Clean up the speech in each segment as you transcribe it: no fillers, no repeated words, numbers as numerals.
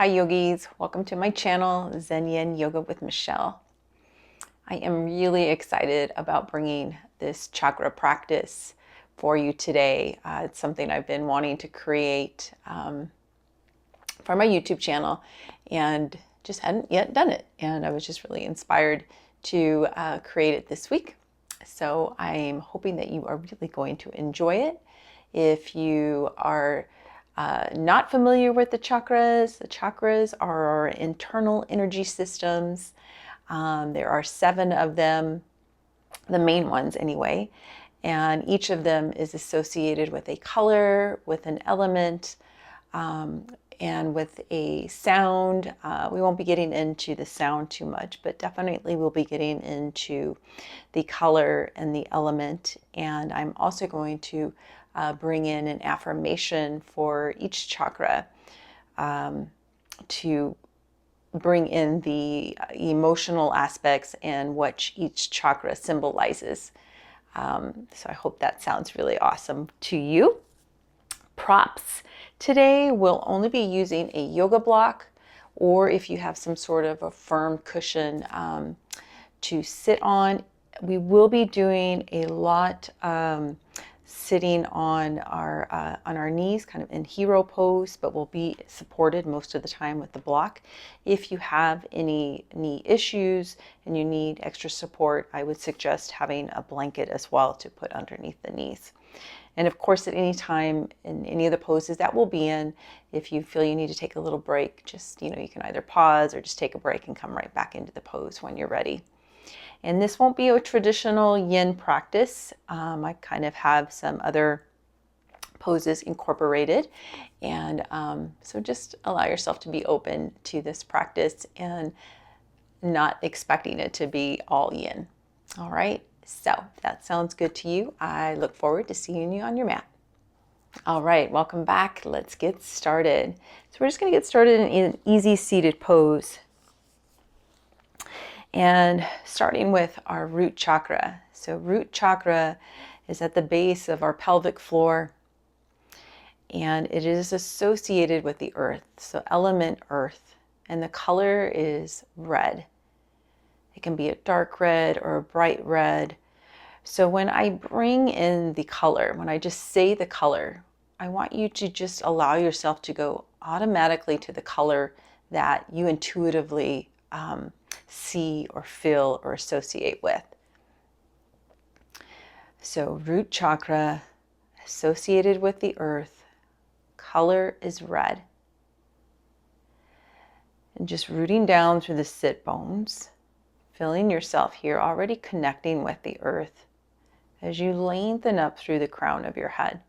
Hi yogis, welcome to my channel, Zen Yin Yoga with Michelle. I am really excited about bringing this chakra practice for you today. It's something I've been wanting to create for my YouTube channel and just hadn't yet done it. And I was just really inspired to create it this week. So I'm hoping that you are really going to enjoy it. If you are not familiar with the chakras are our internal energy systems. There are 7 of them, the main ones anyway, and each of them is associated with a color, with an element, and with a sound. We won't be getting into the sound too much, but definitely we'll be getting into the color and the element. And I'm also going to bring in an affirmation for each chakra to bring in the emotional aspects and what each chakra symbolizes. So I hope that sounds really awesome to you. Props. Today we'll only be using a yoga block, or if you have some sort of a firm cushion to sit on. We will be doing a lot sitting on our knees, kind of in hero pose, but we'll be supported most of the time with the block. If you have any knee issues and you need extra support, I would suggest having a blanket as well to put underneath the knees. And of course, at any time in any of the poses that we'll be in, if you feel you need to take a little break, just, you can either pause or just take a break and come right back into the pose when you're ready. And this won't be a traditional yin practice. I kind of have some other poses incorporated. And so just allow yourself to be open to this practice and not expecting it to be all yin. All right. So if that sounds good to you, I look forward to seeing you on your mat. All right, welcome back. Let's get started. So we're just going to get started in an easy seated pose. And starting with our root chakra. So root chakra is at the base of our pelvic floor, and it is associated with the earth. So element earth, and the color is red. It can be a dark red or a bright red. So when I bring in the color, when I just say the color, I want you to just allow yourself to go automatically to the color that you intuitively see or feel or associate with. So root chakra associated with the earth, color is red. And just rooting down through the sit bones, feeling yourself here already connecting with the earth as you lengthen up through the crown of your head,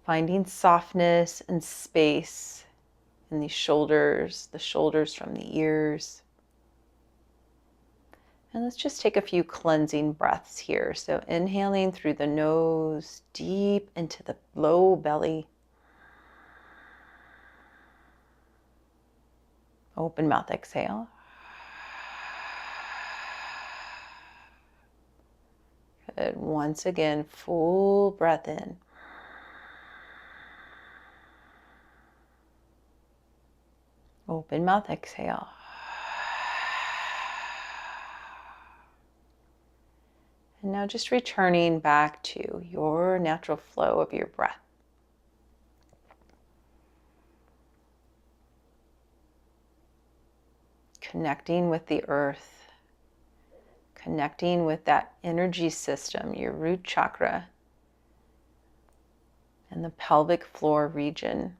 finding softness and space in the shoulders from the ears. And let's just take a few cleansing breaths here. So inhaling through the nose, deep into the low belly. Open mouth, exhale. Good. Once again, full breath in. Open mouth, exhale. And now just returning back to your natural flow of your breath. Connecting with the earth, connecting with that energy system, your root chakra, and the pelvic floor region.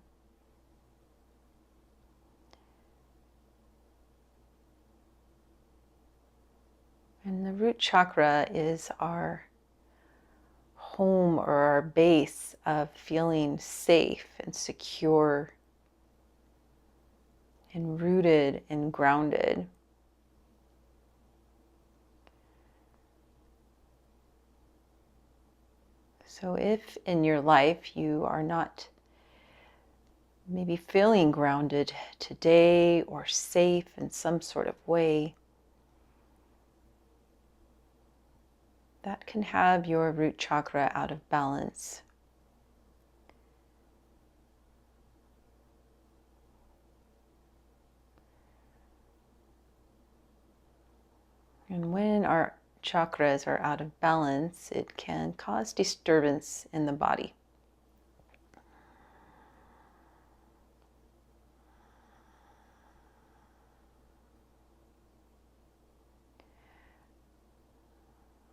And the root chakra is our home or our base of feeling safe and secure and rooted and grounded. So if in your life you are not maybe feeling grounded today or safe in some sort of way, that can have your root chakra out of balance. And when our chakras are out of balance, it can cause disturbance in the body.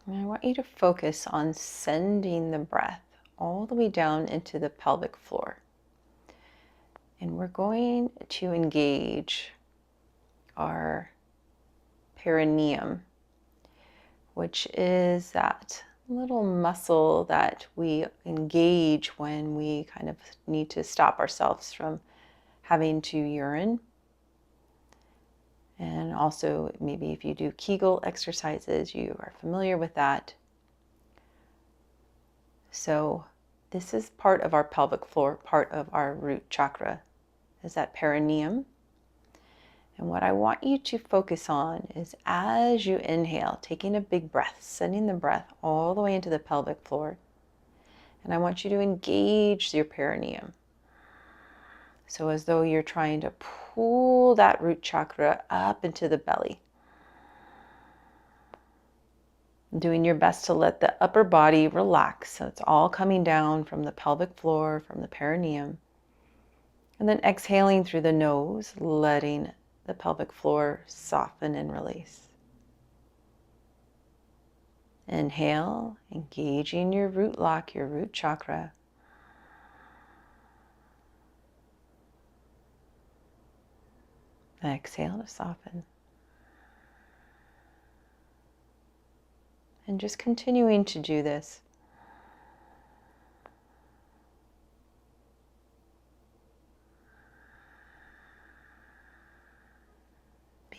And I want you to focus on sending the breath all the way down into the pelvic floor. And we're going to engage our perineum, which is that little muscle that we engage when we kind of need to stop ourselves from having to urine. And also, maybe if you do Kegel exercises, you are familiar with that. So this is part of our pelvic floor, part of our root chakra, is that perineum. And what I want you to focus on is as you inhale, taking a big breath, sending the breath all the way into the pelvic floor. And I want you to engage your perineum. So as though you're trying to pull that root chakra up into the belly. Doing your best to let the upper body relax. So it's all coming down from the pelvic floor, from the perineum. And then exhaling through the nose, letting the pelvic floor soften and release. Inhale, engaging your root lock, your root chakra. Exhale to soften. And just continuing to do this.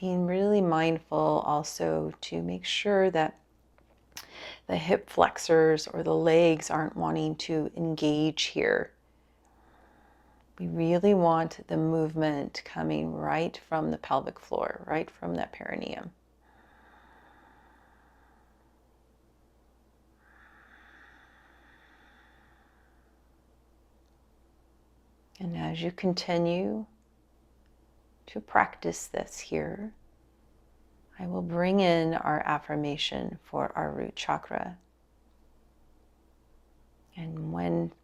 Being really mindful also to make sure that the hip flexors or the legs aren't wanting to engage here. We really want the movement coming right from the pelvic floor, right from that perineum. And as you continue to practice this here, I will bring in our affirmation for our root chakra. And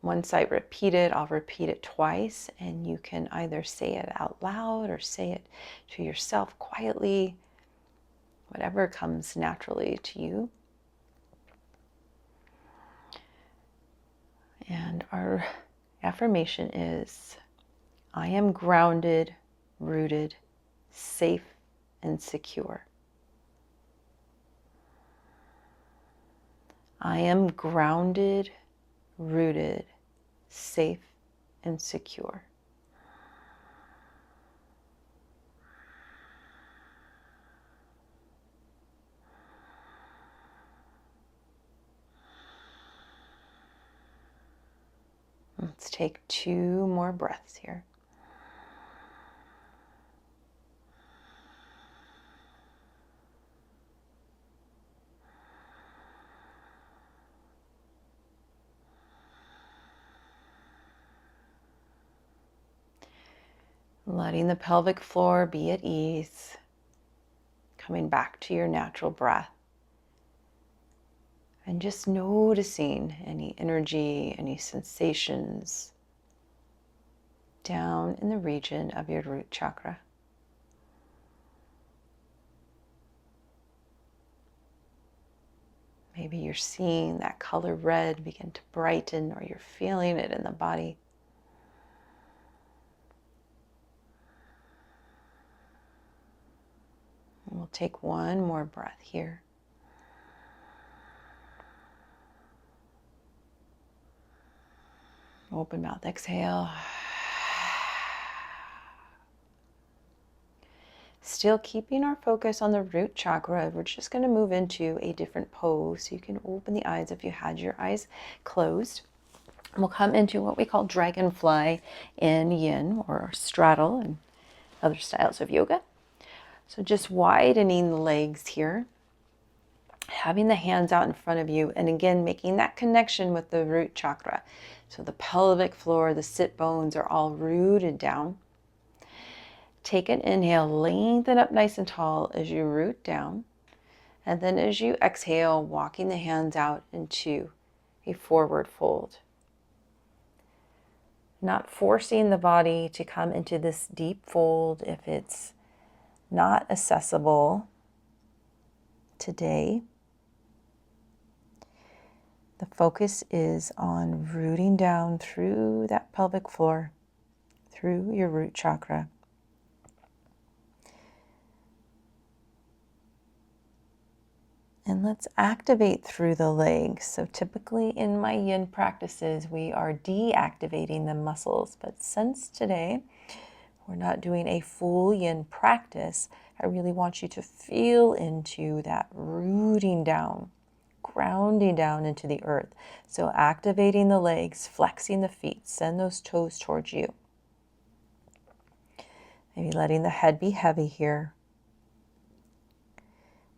once I repeat it, I'll repeat it twice, and you can either say it out loud or say it to yourself quietly, whatever comes naturally to you. And our affirmation is, I am grounded, rooted, safe, and secure. I am grounded, rooted, safe, and secure. Let's take 2 more breaths here. Letting the pelvic floor be at ease, coming back to your natural breath. And just noticing any energy, any sensations down in the region of your root chakra. Maybe you're seeing that color red begin to brighten, or you're feeling it in the body. And we'll take 1 more breath here. Open mouth, exhale. Still keeping our focus on the root chakra, we're just going to move into a different pose. So you can open the eyes if you had your eyes closed. We'll come into what we call dragonfly in yin, or straddle and other styles of yoga. So just widening the legs here, having the hands out in front of you, and again making that connection with the root chakra. So the pelvic floor, the sit bones are all rooted down. Take an inhale, lengthen up nice and tall as you root down. And then as you exhale, walking the hands out into a forward fold. Not forcing the body to come into this deep fold if it's not accessible today. The focus is on rooting down through that pelvic floor, through your root chakra. And let's activate through the legs. So typically in my yin practices, we are deactivating the muscles. But since today we're not doing a full yin practice, I really want you to feel into that rooting down, grounding down into the earth. So activating the legs, flexing the feet, send those toes towards you. Maybe letting the head be heavy here.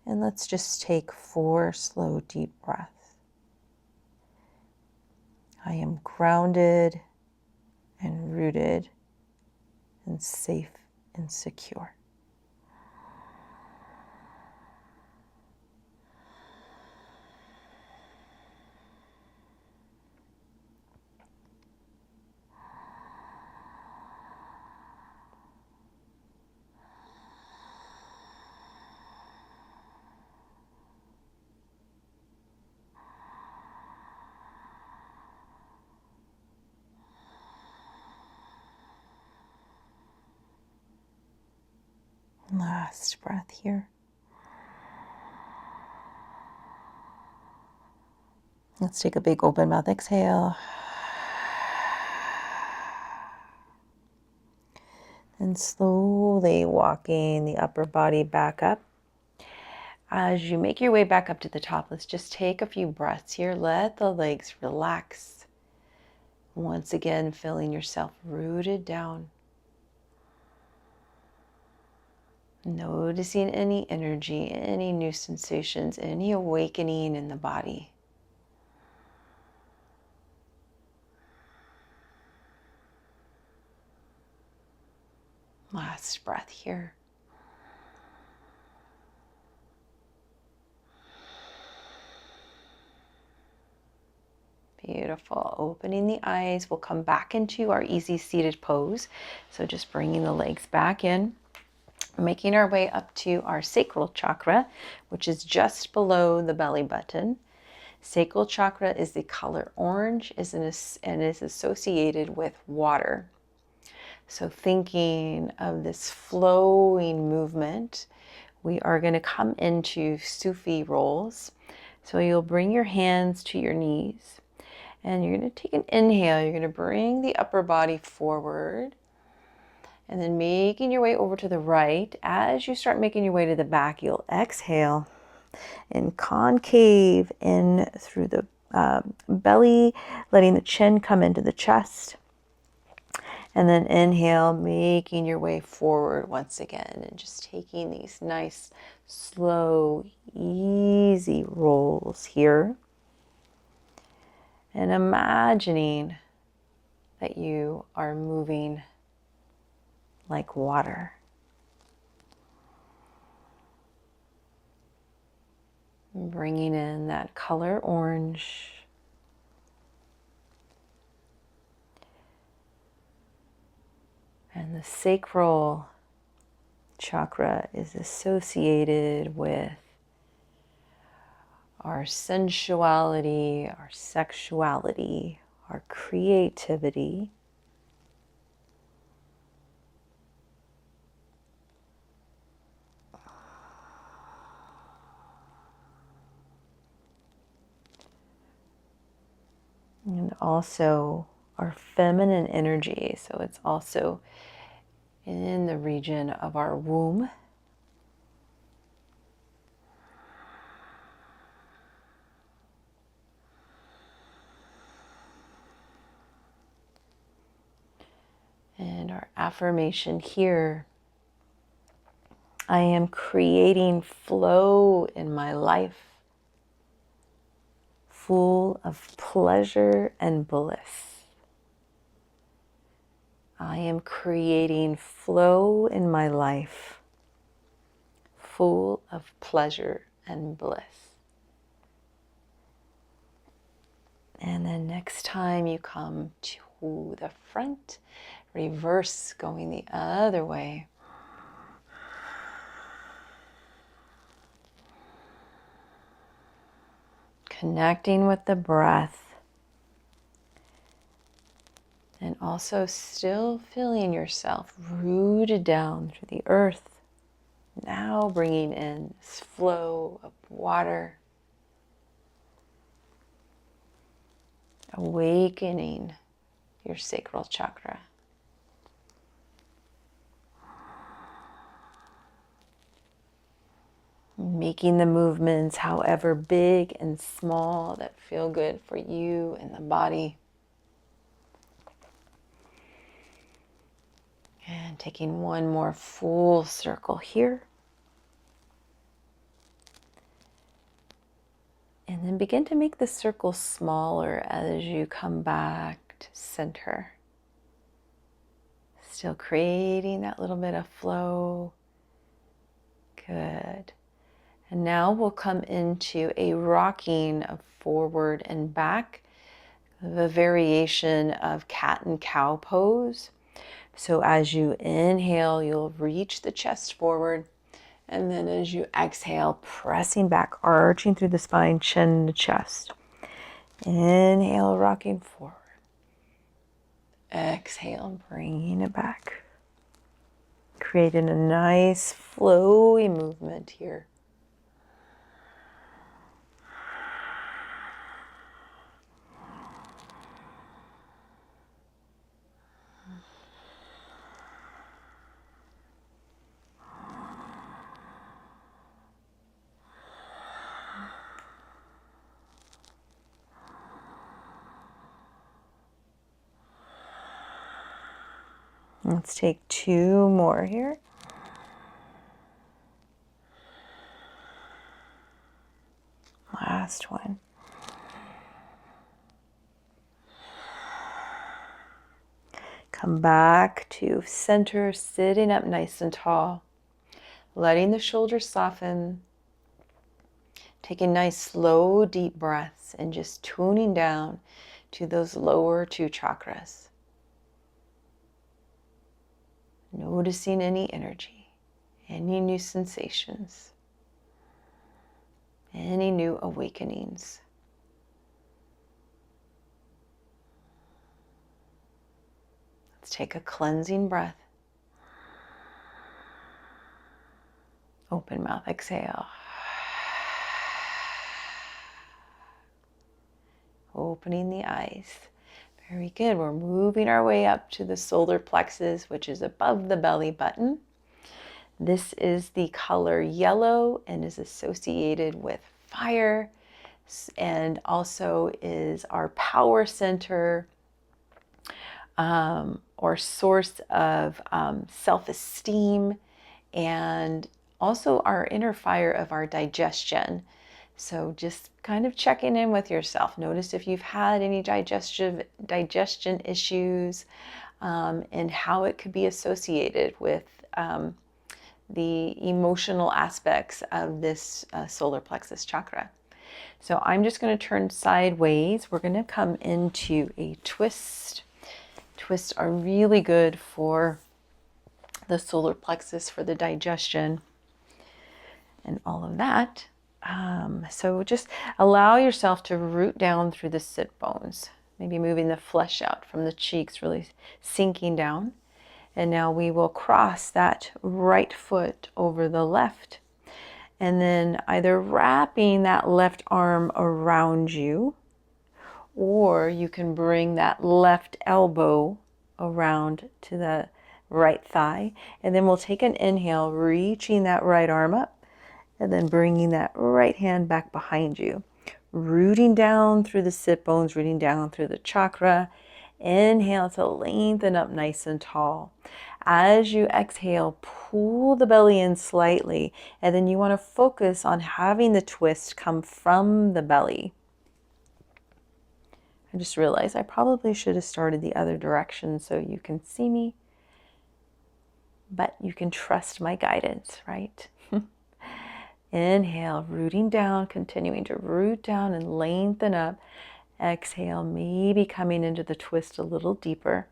And let's just take 4 slow, deep breaths. I am grounded and rooted and safe and secure. Last breath here. Let's take a big open mouth exhale. And slowly walking the upper body back up. As you make your way back up to the top, let's just take a few breaths here. Let the legs relax. Once again, feeling yourself rooted down. Noticing any energy, any new sensations, any awakening in the body. Last breath here. Beautiful. Opening the eyes, we'll come back into our easy seated pose. So just bringing the legs back in, making our way up to our sacral chakra, which is just below the belly button. Sacral chakra is the color orange and is associated with water. So thinking of this flowing movement, we are going to come into Sufi rolls. So you'll bring your hands to your knees and you're going to take an inhale. You're going to bring the upper body forward and then making your way over to the right. As you start making your way to the back, you'll exhale and concave in through the belly, letting the chin come into the chest. And then inhale, making your way forward once again and just taking these nice, slow, easy rolls here. And imagining that you are moving like water. Bringing in that color orange. And the sacral chakra is associated with our sensuality, our sexuality, our creativity. And also our feminine energy. So it's also in the region of our womb. And our affirmation here, I am creating flow in my life, full of pleasure and bliss. I am creating flow in my life, full of pleasure and bliss. And then next time you come to the front, reverse, going the other way. Connecting with the breath. And also still feeling yourself rooted down through the earth. Now bringing in this flow of water. Awakening your sacral chakra. Making the movements, however big and small, that feel good for you and the body. And taking one more full circle here. And then begin to make the circle smaller as you come back to center. Still creating that little bit of flow. Good. And now we'll come into a rocking of forward and back, the variation of cat and cow pose. So as you inhale, you'll reach the chest forward. And then as you exhale, pressing back, arching through the spine, chin to chest. Inhale, rocking forward. Exhale, bringing it back. Creating a nice flowy movement here. Let's take two more here. Last one. Come back to center, sitting up nice and tall. Letting the shoulders soften. Taking nice, slow, deep breaths and just tuning down to those lower two chakras. Noticing any energy, any new sensations, any new awakenings. Let's take a cleansing breath. Open mouth, exhale. Opening the eyes. Very good. We're moving our way up to the solar plexus, which is above the belly button. This is the color yellow and is associated with fire, and also is our power center, or source of self-esteem, and also our inner fire of our digestion. So just kind of checking in with yourself. Notice if you've had any digestion issues, and how it could be associated with the emotional aspects of this solar plexus chakra. So I'm just going to turn sideways. We're going to come into a twist. Twists are really good for the solar plexus, for the digestion and all of that. So just allow yourself to root down through the sit bones, maybe moving the flesh out from the cheeks, really sinking down. And now we will cross that right foot over the left, and then either wrapping that left arm around you, or you can bring that left elbow around to the right thigh. And then we'll take an inhale, reaching that right arm up, and then bringing that right hand back behind you. Rooting down through the sit bones, rooting down through the chakra. Inhale to lengthen up nice and tall. As you exhale, pull the belly in slightly, and then you want to focus on having the twist come from the belly. I just realized I probably should have started the other direction so you can see me, but you can trust my guidance, right? Inhale, rooting down, continuing to root down and lengthen up. Exhale, maybe coming into the twist a little deeper.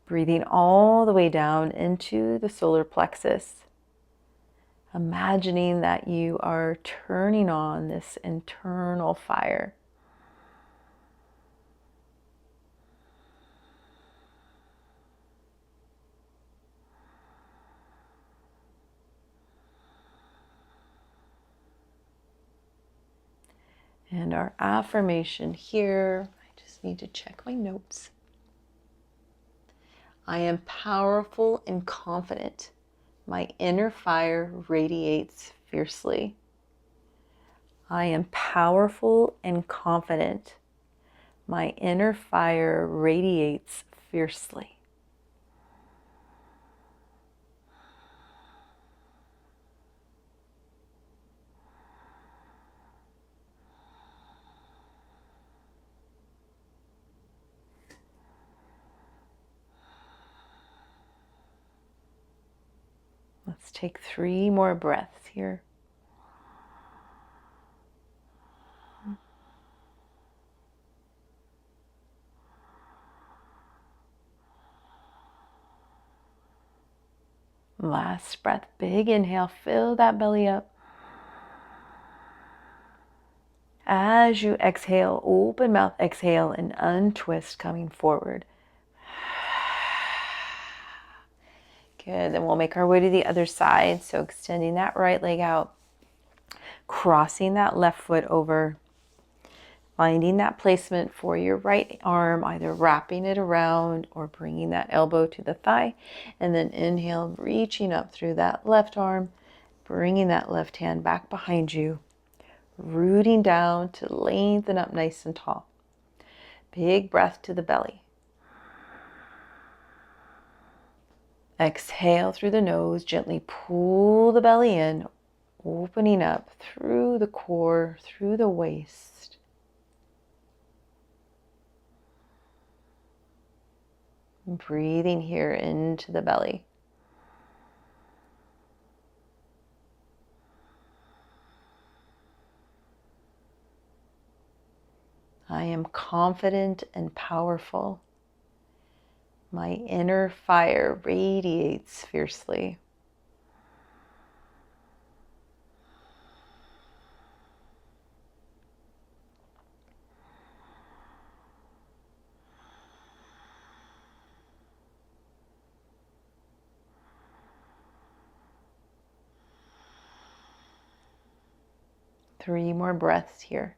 Breathing all the way down into the solar plexus. Imagining that you are turning on this internal fire. And our affirmation here, I just need to check my notes. I am powerful and confident. My inner fire radiates fiercely. I am powerful and confident. My inner fire radiates fiercely. Let's take 3 more breaths here. Last breath, big inhale, fill that belly up. As you exhale, open mouth, exhale, and untwist coming forward. Good, then we'll make our way to the other side. So extending that right leg out, crossing that left foot over, finding that placement for your right arm, either wrapping it around or bringing that elbow to the thigh. And then inhale, reaching up through that left arm, bringing that left hand back behind you, rooting down to lengthen up nice and tall. Big breath to the belly. Exhale through the nose, gently pull the belly in, opening up through the core, through the waist. Breathing here into the belly. I am confident and powerful. My inner fire radiates fiercely. Three more breaths here.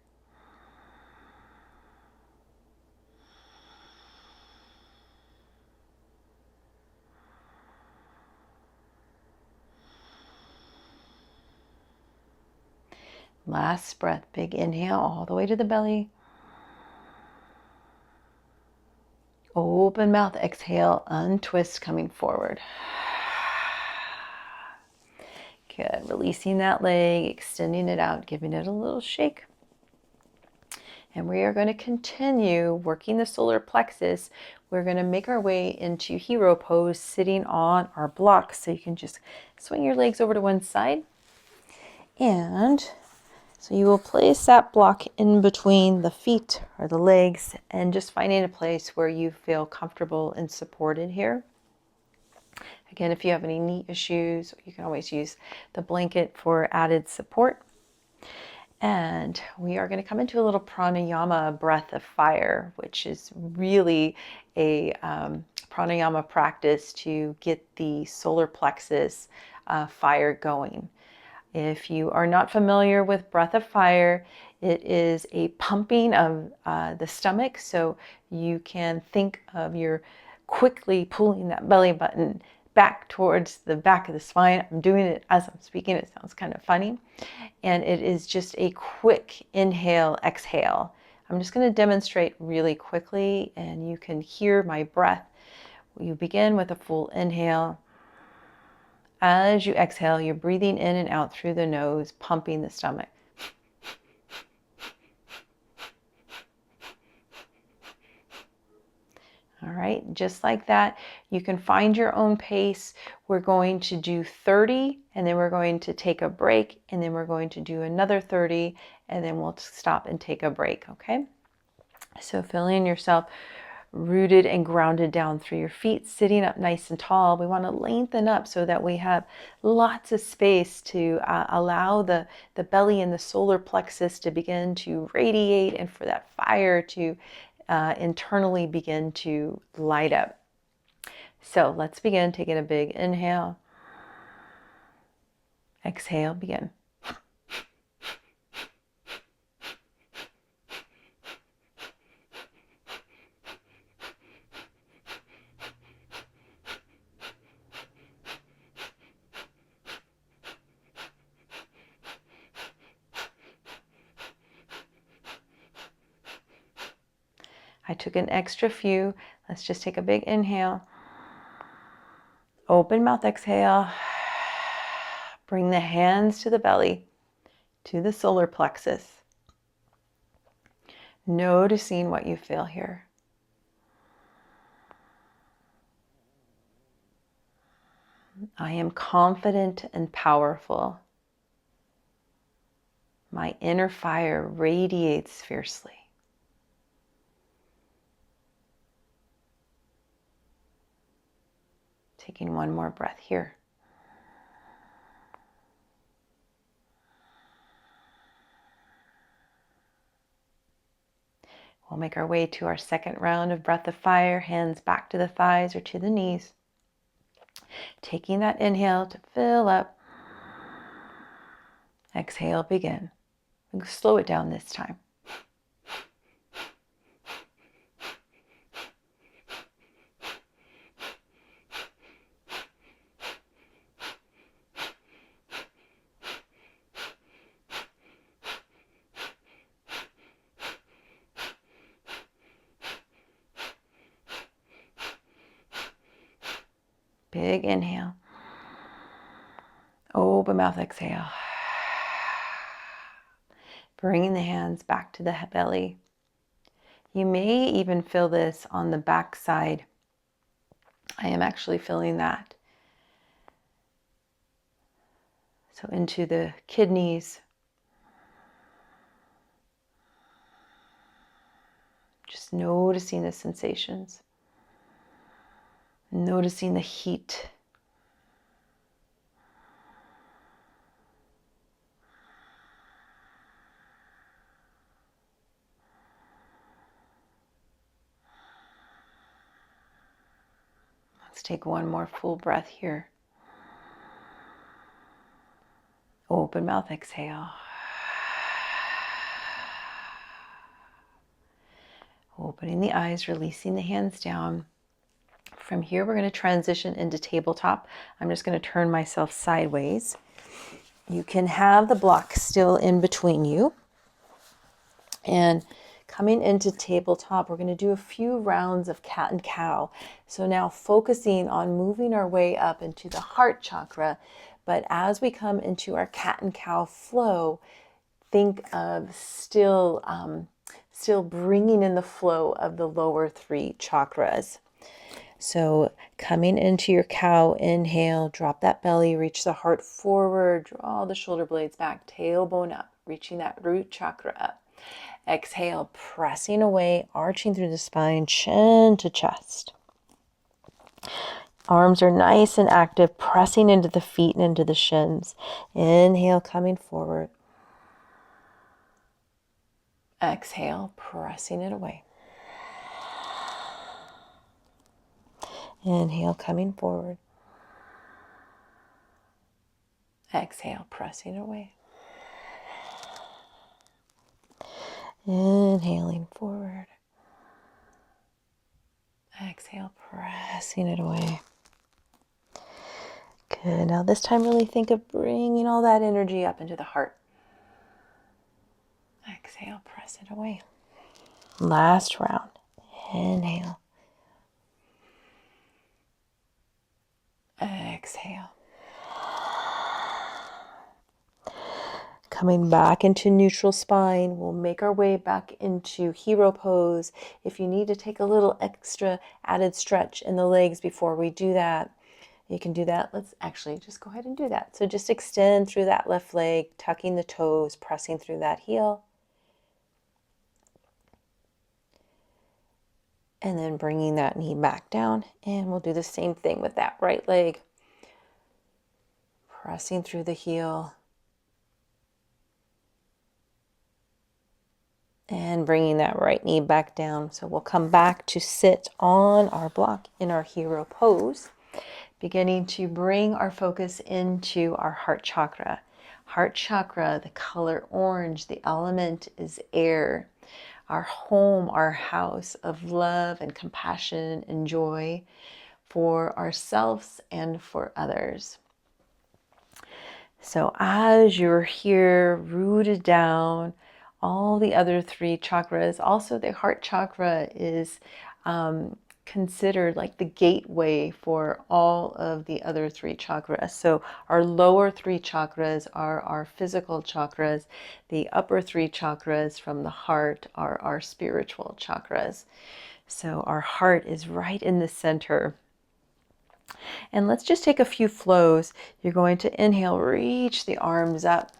Last breath, big inhale all the way to the belly. Open mouth, exhale, untwist coming forward. Good, releasing that leg, extending it out, giving it a little shake. And we are going to continue working the solar plexus. We're going to make our way into hero pose, sitting on our blocks. So you can just swing your legs over to one side. And so you will place that block in between the feet or the legs and just finding a place where you feel comfortable and supported here. Again, if you have any knee issues, you can always use the blanket for added support. And we are going to come into a little pranayama breath of fire, which is really a pranayama practice to get the solar plexus fire going. If you are not familiar with breath of fire, it is a pumping of the stomach. So you can think of your quickly pulling that belly button back towards the back of the spine. I'm doing it as I'm speaking. It sounds kind of funny. And it is just a quick inhale, exhale. I'm just going to demonstrate really quickly and you can hear my breath. You begin with a full inhale. As you exhale, you're breathing in and out through the nose, pumping the stomach. All right, just like that. You can find your own pace. We're going to do 30, and then we're going to take a break, and then we're going to do another 30, and then we'll stop and take a break, okay? So feeling yourself rooted and grounded down through your feet, sitting up nice and tall. We want to lengthen up so that we have lots of space to allow the belly and the solar plexus to begin to radiate, and for that fire to internally begin to light up. So let's begin. Taking a big inhale. Exhale, begin. I took an extra few. Let's just take a big inhale. Open mouth, exhale. Bring the hands to the belly, to the solar plexus. Noticing what you feel here. I am confident and powerful. My inner fire radiates fiercely. Taking one more breath here. We'll make our way to our second round of breath of fire, hands back to the thighs or to the knees. Taking that inhale to fill up. Exhale, begin. Slow it down this time. Big inhale. Open mouth, exhale. Bringing the hands back to the belly. You may even feel this on the back side. I am actually feeling that. So into the kidneys. Just noticing the sensations. Noticing the heat. Let's take one more full breath here. Open mouth, exhale. Opening the eyes, releasing the hands down. From here, we're going to transition into tabletop. I'm just going to turn myself sideways. You can have the block still in between you. And coming into tabletop, we're going to do a few rounds of cat and cow. So now focusing on moving our way up into the heart chakra. But as we come into our cat and cow flow, think of still bringing in the flow of the lower three chakras. So coming into your cow, inhale, drop that belly, reach the heart forward, draw the shoulder blades back, tailbone up, reaching that root chakra up. Exhale, pressing away, arching through the spine, chin to chest. Arms are nice and active, pressing into the feet and into the shins. Inhale, coming forward. Exhale, pressing it away. Inhale, coming forward. Exhale, pressing it away. Inhaling forward. Exhale, pressing it away. Good. Now this time really think of bringing all that energy up into the heart. Exhale, press it away. Last round. Inhale. Exhale. Coming back into neutral spine, we'll make our way back into hero pose. If you need to take a little extra added stretch in the legs before we do that, you can do that. Let's actually just go ahead and do that. So just extend through that left leg, tucking the toes, pressing through that heel. And then bringing that knee back down. And we'll do the same thing with that right leg. Pressing through the heel. And bringing that right knee back down. So we'll come back to sit on our block in our hero pose. Beginning to bring our focus into our heart chakra. Heart chakra, the color orange, the element is air. Our home, our house of love and compassion and joy for ourselves and for others. So as you're here rooted down, all the other three chakras, also the heart chakra is considered like the gateway for all of the other three chakras. So our lower three chakras are our physical chakras. The upper three chakras from the heart are our spiritual chakras. So our heart is right in the center. And let's just take a few flows. You're going to inhale, reach the arms up.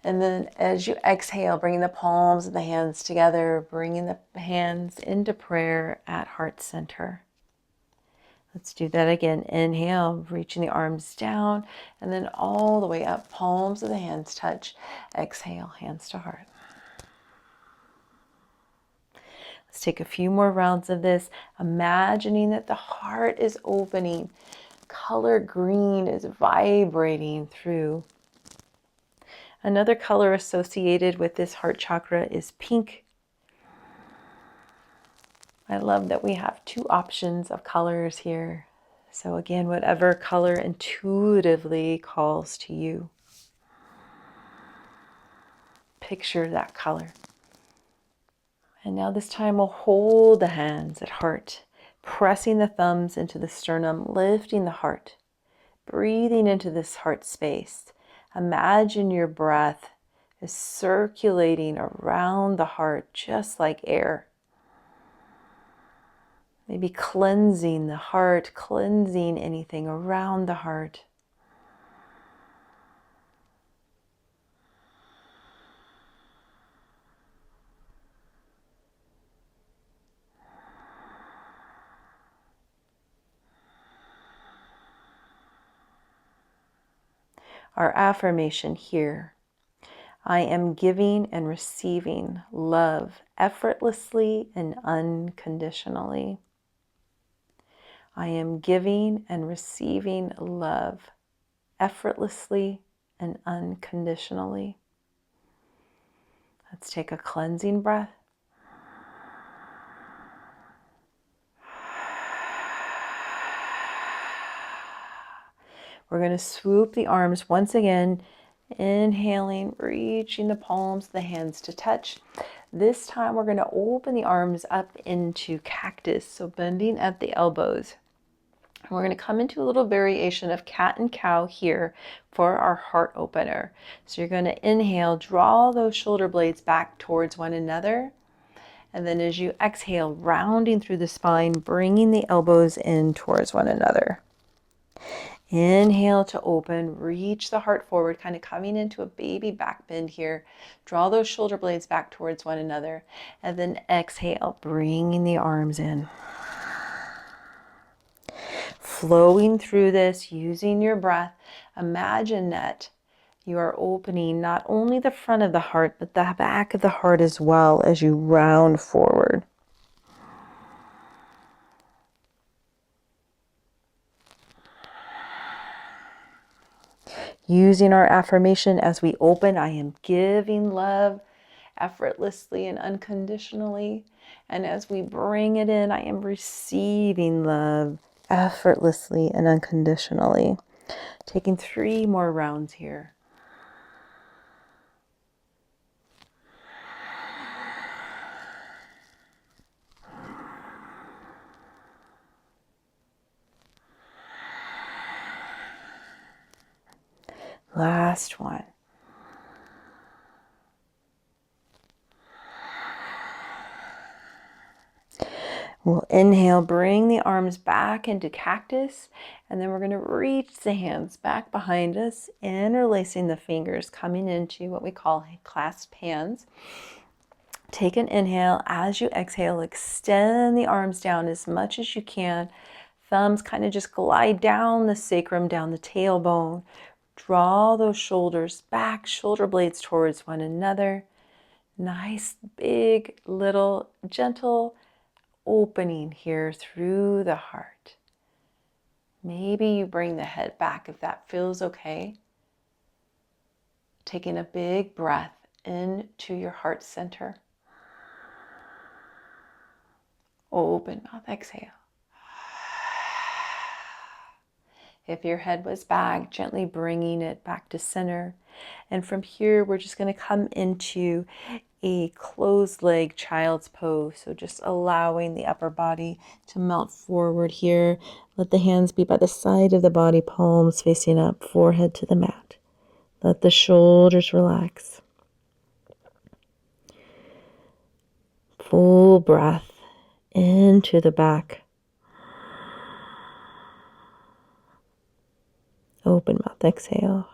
And then as you exhale, bringing the palms of the hands together, bringing the hands into prayer at heart center. Let's do that again. Inhale, reaching the arms down, and then all the way up, palms of the hands touch. Exhale, hands to heart. Let's take a few more rounds of this, imagining that the heart is opening. Color green is vibrating through. Another color associated with this heart chakra is pink. I love that we have two options of colors here. So again, whatever color intuitively calls to you. Picture that color. And now this time we'll hold the hands at heart, pressing the thumbs into the sternum, lifting the heart, breathing into this heart space. Imagine your breath is circulating around the heart just like air. Maybe cleansing the heart, cleansing anything around the heart. Our affirmation here: I am giving and receiving love effortlessly and unconditionally. I am giving and receiving love effortlessly and unconditionally. Let's take a cleansing breath. We're going to swoop the arms once again, inhaling, reaching the palms of the hands to touch. This time we're going to open the arms up into cactus, so bending at the elbows. And we're going to come into a little variation of cat and cow here for our heart opener. So you're going to inhale, draw those shoulder blades back towards one another. And then as you exhale, rounding through the spine, bringing the elbows in towards one another. Inhale to open, reach the heart forward, kind of coming into a baby back bend here. Draw those shoulder blades back towards one another. And then exhale, bringing the arms in. Flowing through this, using your breath, imagine that you are opening not only the front of the heart, but the back of the heart as well as you round forward. Using our affirmation as we open, I am giving love effortlessly and unconditionally. And as we bring it in, I am receiving love effortlessly and unconditionally. Taking 3 more rounds here. Last one. We'll inhale, bring the arms back into cactus, and then we're going to reach the hands back behind us, interlacing the fingers, coming into what we call clasped hands. Take an inhale. As you exhale, extend the arms down as much as you can. Thumbs kind of just glide down the sacrum, down the tailbone. Draw those shoulders back, shoulder blades towards one another. Nice, big, little, gentle opening here through the heart. Maybe you bring the head back if that feels okay. Taking a big breath into your heart center. Open mouth, exhale. If your head was back, gently bringing it back to center. And from here, we're just going to come into a closed leg child's pose. So just allowing the upper body to melt forward here. Let the hands be by the side of the body, palms facing up, forehead to the mat. Let the shoulders relax. Full breath into the back. Open mouth, exhale.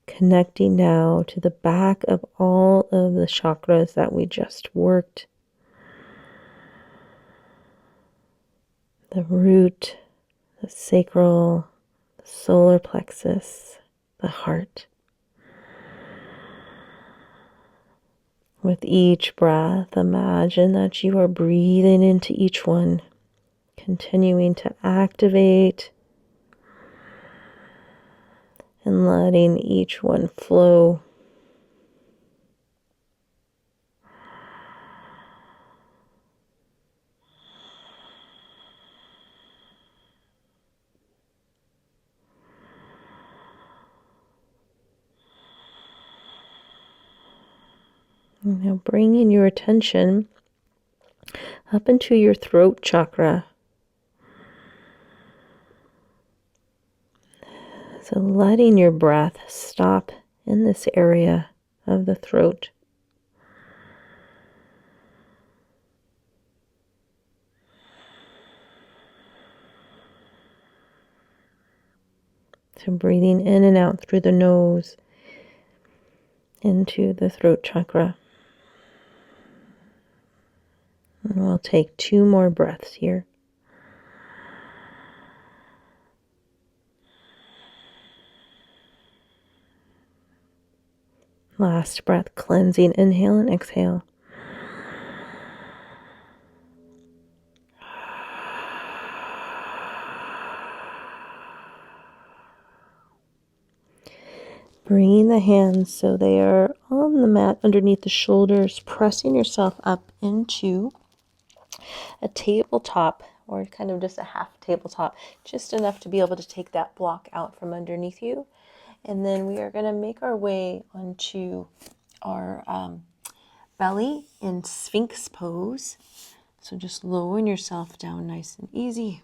Connecting now to the back of all of the chakras that we just worked. The root, the sacral, the solar plexus, the heart. With each breath, imagine that you are breathing into each one, continuing to activate and letting each one flow. Now bringing your attention up into your throat chakra. So letting your breath stop in this area of the throat. So breathing in and out through the nose into the throat chakra. And we'll take 2 more breaths here. Last breath, cleansing, inhale and exhale. Bringing the hands so they are on the mat underneath the shoulders, pressing yourself up into a tabletop, or kind of just a half tabletop, just enough to be able to take that block out from underneath you. And then we are going to make our way onto our belly in Sphinx pose. So just lowering yourself down nice and easy.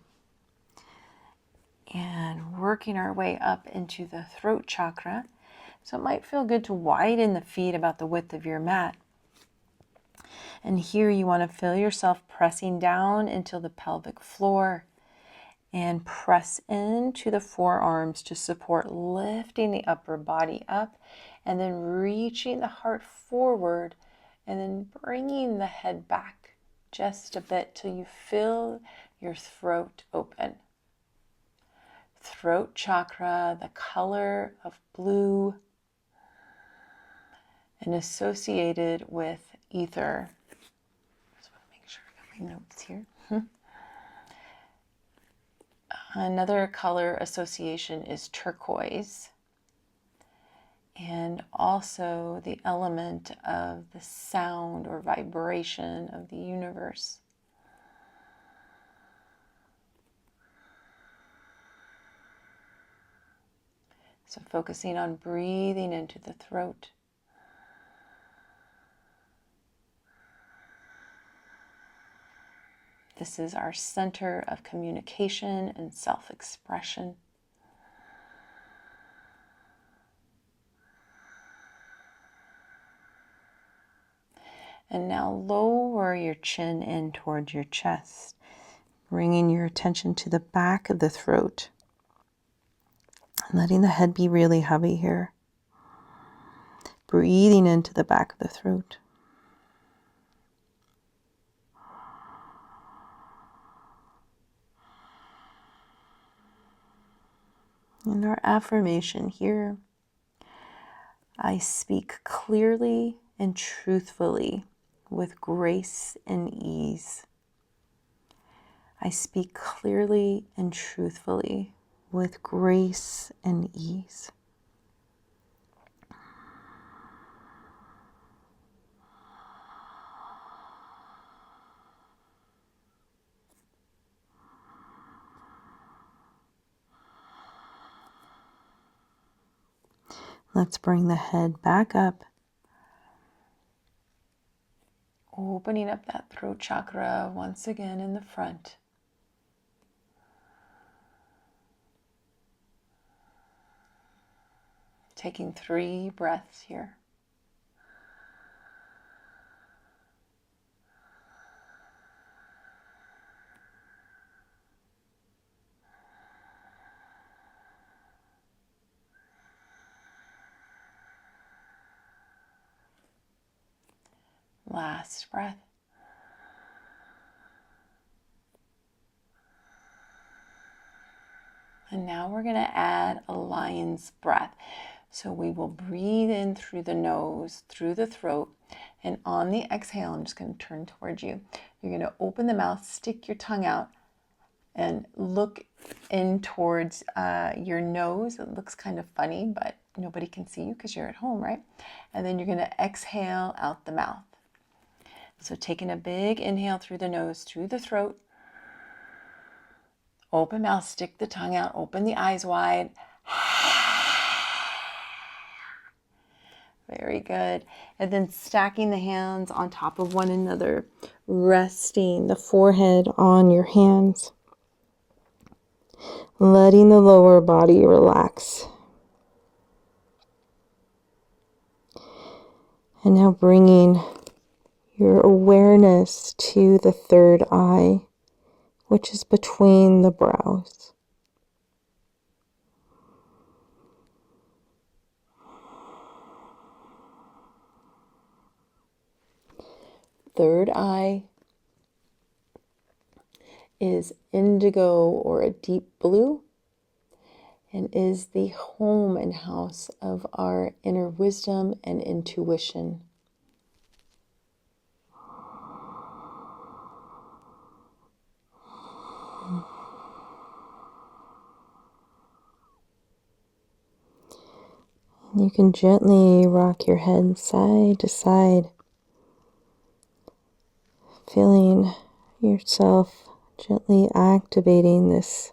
And working our way up into the throat chakra. So it might feel good to widen the feet about the width of your mat. And here you want to feel yourself pressing down into the pelvic floor and press into the forearms to support lifting the upper body up, and then reaching the heart forward and then bringing the head back just a bit till you feel your throat open. Throat chakra, the color of blue and associated with ether. Just want to make sure I got my notes here. Another color association is turquoise, and also the element of the sound or vibration of the universe. So focusing on breathing into the throat. This is our center of communication and self-expression. And now lower your chin in towards your chest, bringing your attention to the back of the throat, letting the head be really heavy here. Breathing into the back of the throat. And our affirmation here, I speak clearly and truthfully with grace and ease. I speak clearly and truthfully with grace and ease. Let's bring the head back up. Opening up that throat chakra once again in the front. Taking 3 breaths here. Last breath. And now we're going to add a lion's breath. So we will breathe in through the nose, through the throat, and on the exhale, I'm just going to turn towards you. You're going to open the mouth, stick your tongue out, and look in towards your nose. It looks kind of funny, but nobody can see you because you're at home, right? And then you're going to exhale out the mouth. So taking a big inhale through the nose, through the throat. Open mouth, stick the tongue out, open the eyes wide. Very good. And then stacking the hands on top of one another, resting the forehead on your hands. Letting the lower body relax. And now bringing your awareness to the third eye, which is between the brows. Third eye is indigo or a deep blue, and is the home and house of our inner wisdom and intuition. And you can gently rock your head side to side, feeling yourself gently activating this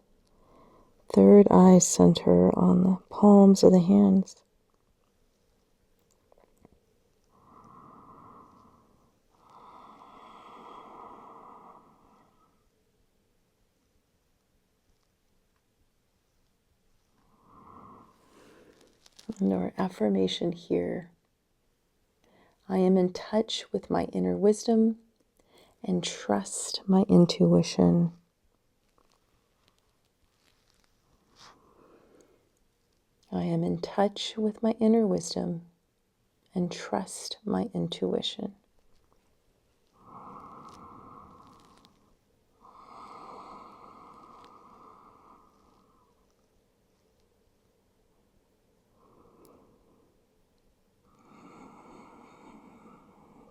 third eye center on the palms of the hands. And our affirmation here, I am in touch with my inner wisdom and trust my intuition. I am in touch with my inner wisdom and trust my intuition.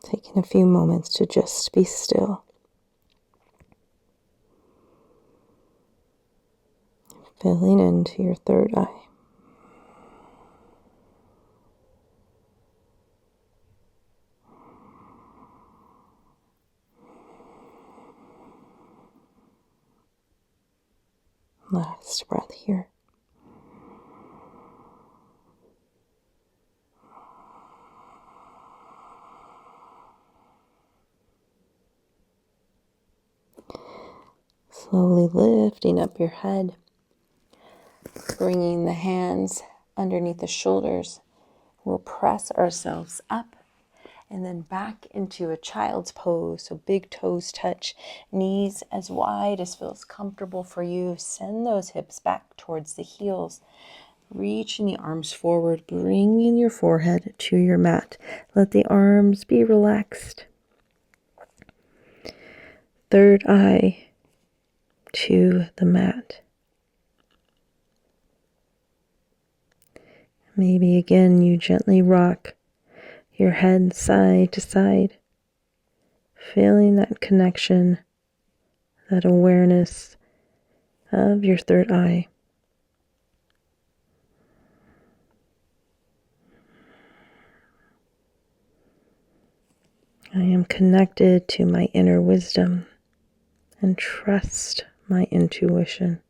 Taking a few moments to just be still. Filling into your third eye. Last breath here. Slowly lifting up your head, bringing the hands underneath the shoulders. We'll press ourselves up And then back into a child's pose. So big toes touch, knees as wide as feels comfortable for you. Send those hips back towards the heels. Reaching the arms forward, bringing your forehead to your mat. Let the arms be relaxed. Third eye to the mat. Maybe again you gently rock your head side to side, feeling that connection, that awareness of your third eye. I am connected to my inner wisdom and trust my intuition.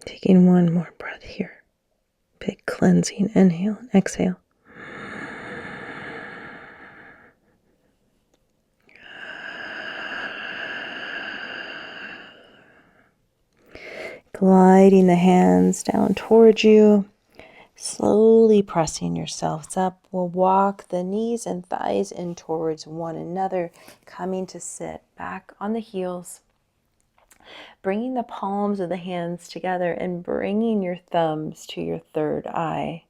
Taking one more breath here. Big cleansing inhale and exhale. Gliding the hands down towards you. Slowly pressing yourselves up. We'll walk the knees and thighs in towards one another, coming to sit back on the heels. Bringing the palms of the hands together and bringing your thumbs to your third eye.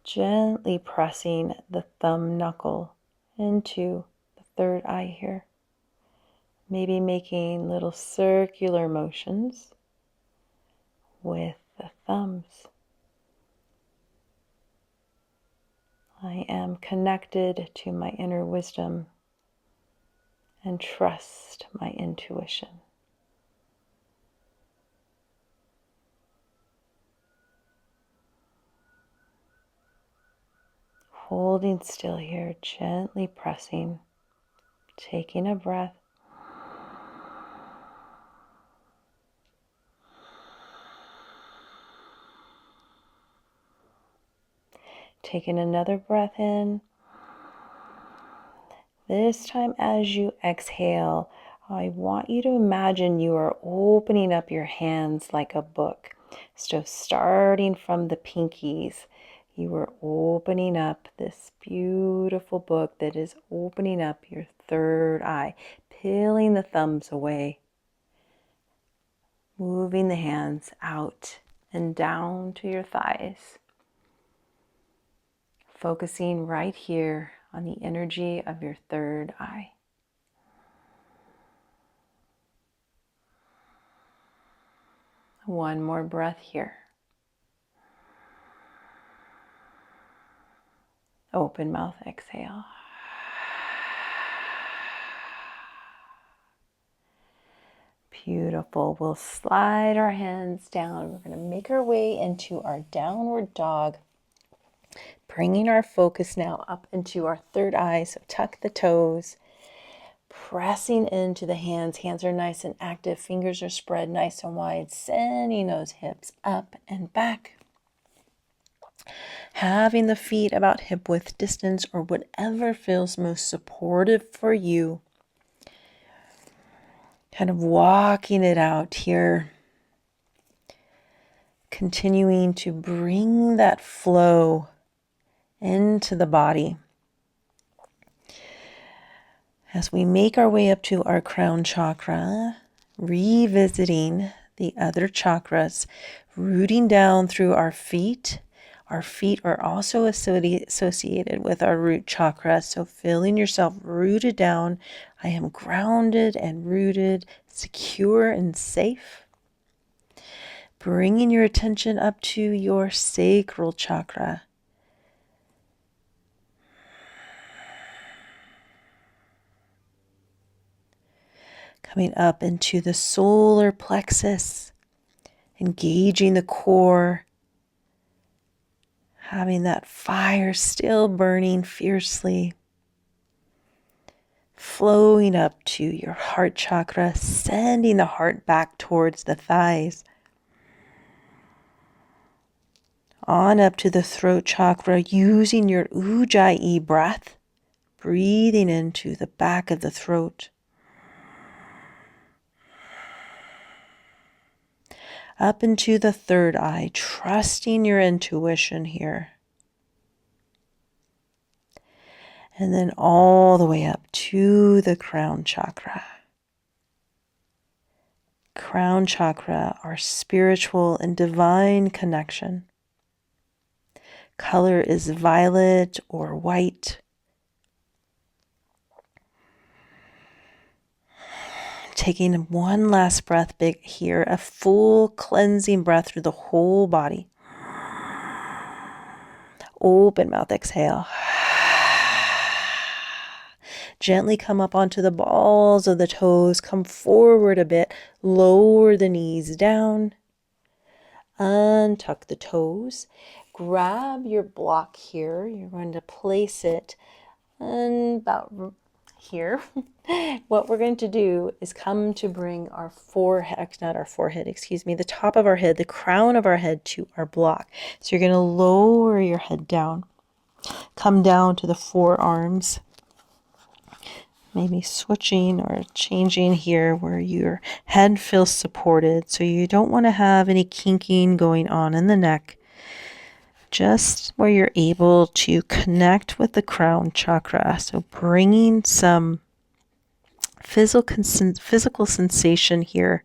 Gently pressing the thumb knuckle into the third eye here. Maybe making little circular motions with the thumbs. I am connected to my inner wisdom and trust my intuition. Holding still here, gently pressing, taking a breath. Taking another breath in. This time as you exhale, I want you to imagine you are opening up your hands like a book. So starting from the pinkies, you are opening up this beautiful book that is opening up your third eye, peeling the thumbs away, moving the hands out and down to your thighs. Focusing right here on the energy of your third eye. One more breath here. Open mouth, exhale. Beautiful. We'll slide our hands down. We're going to make our way into our downward dog. Bringing our focus now up into our third eye. So tuck the toes. Pressing into the hands. Hands are nice and active. Fingers are spread nice and wide. Sending those hips up and back. Having the feet about hip width distance or whatever feels most supportive for you. Kind of walking it out here. Continuing to bring that flow into the body. As we make our way up to our crown chakra, revisiting the other chakras, rooting down through our feet. Our feet are also associated with our root chakra, so feeling yourself rooted down. I am grounded and rooted, secure and safe. Bringing your attention up to your sacral chakra. Coming up into the solar plexus, engaging the core, having that fire still burning fiercely. flowing up to your heart chakra, sending the heart back towards the thighs, on up to the throat chakra, using your ujjayi breath, breathing into the back of the throat. Up into the third eye, trusting your intuition here. And then all the way up to the crown chakra. Crown chakra, our spiritual and divine connection. Color is violet or white. Taking one last breath big here, a full cleansing breath through the whole body. Open mouth, exhale. Gently come up onto the balls of the toes, come forward a bit, lower the knees down, untuck the toes, grab your block here. You're going to place it about here. What we're going to do is come to bring our the top of our head, the crown of our head to our block. So you're going to lower your head down, come down to the forearms, maybe switching or changing here where your head feels supported. So you don't want to have any kinking going on in the neck. Just where you're able to connect with the crown chakra. So bringing some physical sensation here.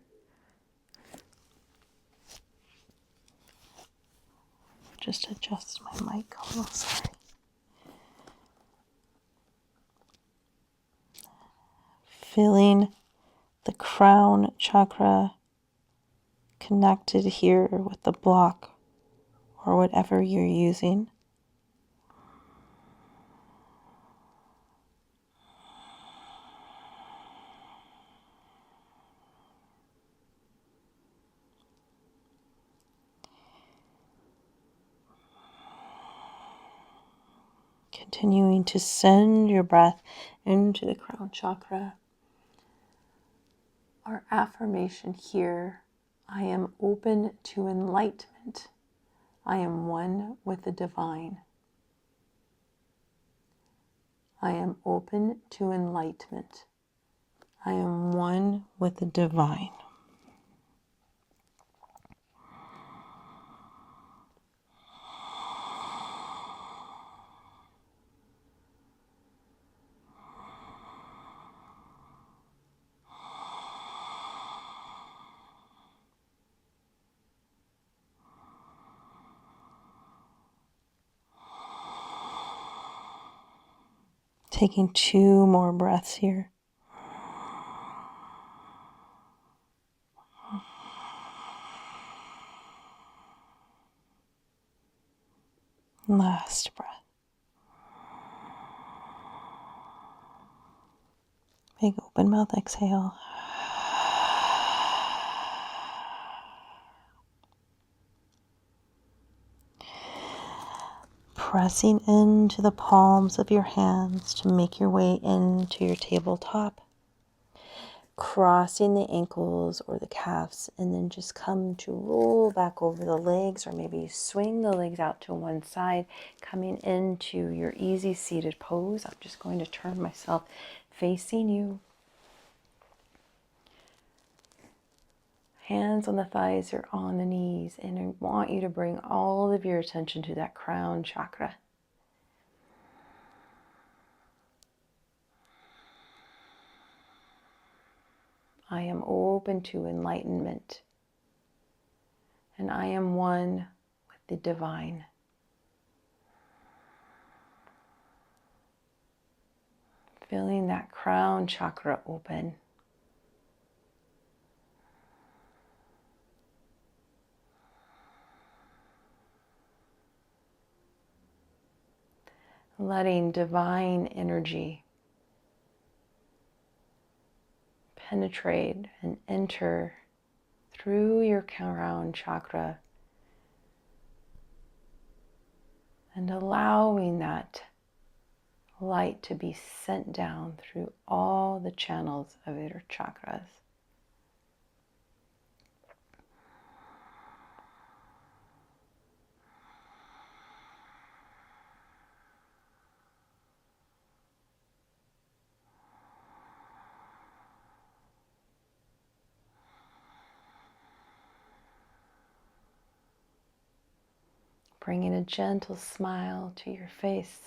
Just adjust my mic. Oh, sorry. Feeling the crown chakra connected here with the block or whatever you're using. Continuing to send your breath into the crown chakra. Our affirmation here, I am open to enlightenment. I am one with the divine. I am open to enlightenment. I am one with the divine. Taking 2 more breaths here. Last breath. Big open mouth exhale. Pressing into the palms of your hands to make your way into your tabletop. Crossing the ankles or the calves, and then just come to roll back over the legs, or maybe swing the legs out to one side, coming into your easy seated pose. I'm just going to turn myself facing you. Hands on the thighs or on the knees, and I want you to bring all of your attention to that crown chakra. I am open to enlightenment, and I am one with the divine. Feeling that crown chakra open. Letting divine energy penetrate and enter through your crown chakra, and allowing that light to be sent down through all the channels of your chakras. Bringing a gentle smile to your face.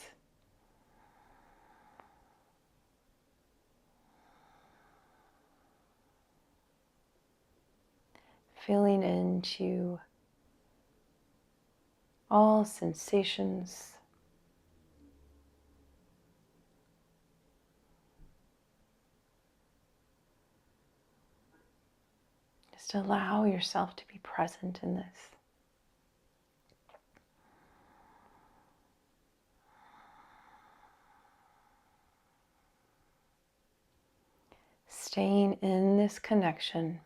Feeling into all sensations. Just allow yourself to be present in this. Staying in this connection,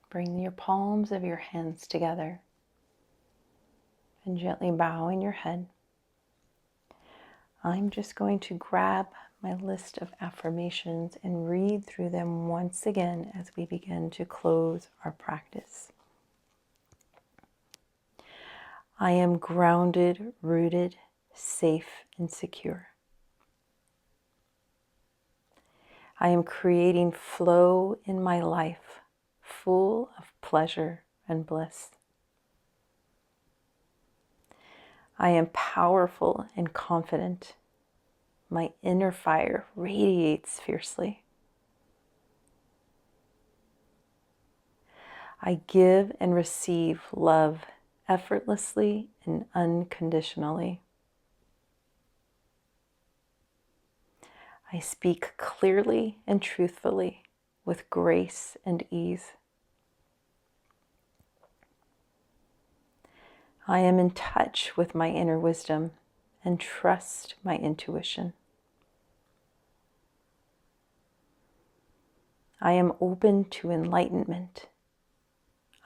bring your palms of your hands together and gently bowing your head. I'm just going to grab my list of affirmations and read through them once again as we begin to close our practice. I am grounded, rooted, safe, and secure. I am creating flow in my life, full of pleasure and bliss. I am powerful and confident. My inner fire radiates fiercely. I give and receive love effortlessly and unconditionally. I speak clearly and truthfully with grace and ease. I am in touch with my inner wisdom and trust my intuition. I am open to enlightenment.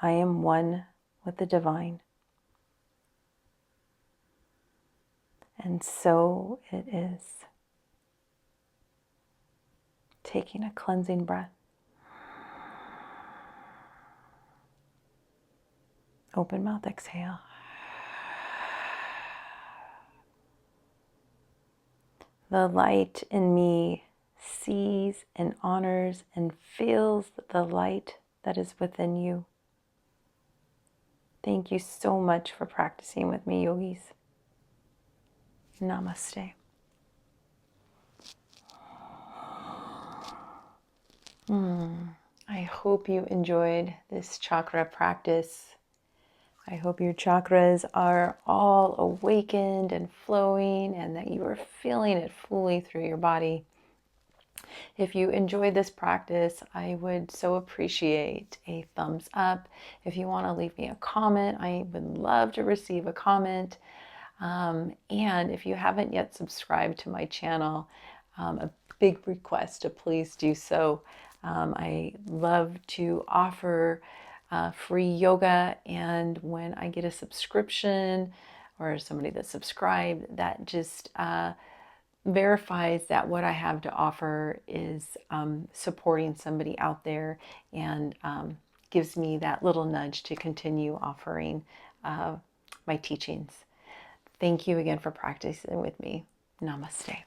I am one with the divine. And so it is. Taking a cleansing breath. Open mouth, exhale. The light in me sees and honors and feels the light that is within you. Thank you so much for practicing with me, yogis. Namaste. I hope you enjoyed this chakra practice. I hope your chakras are all awakened and flowing and that you are feeling it fully through your body. If you enjoyed this practice, I would so appreciate a thumbs up. If you want to leave me a comment, I would love to receive a comment. And if you haven't yet subscribed to my channel, a big request to please do so. I love to offer free yoga, and when I get a subscription or somebody that's subscribed, that just verifies that what I have to offer is supporting somebody out there and gives me that little nudge to continue offering my teachings. Thank you again for practicing with me. Namaste.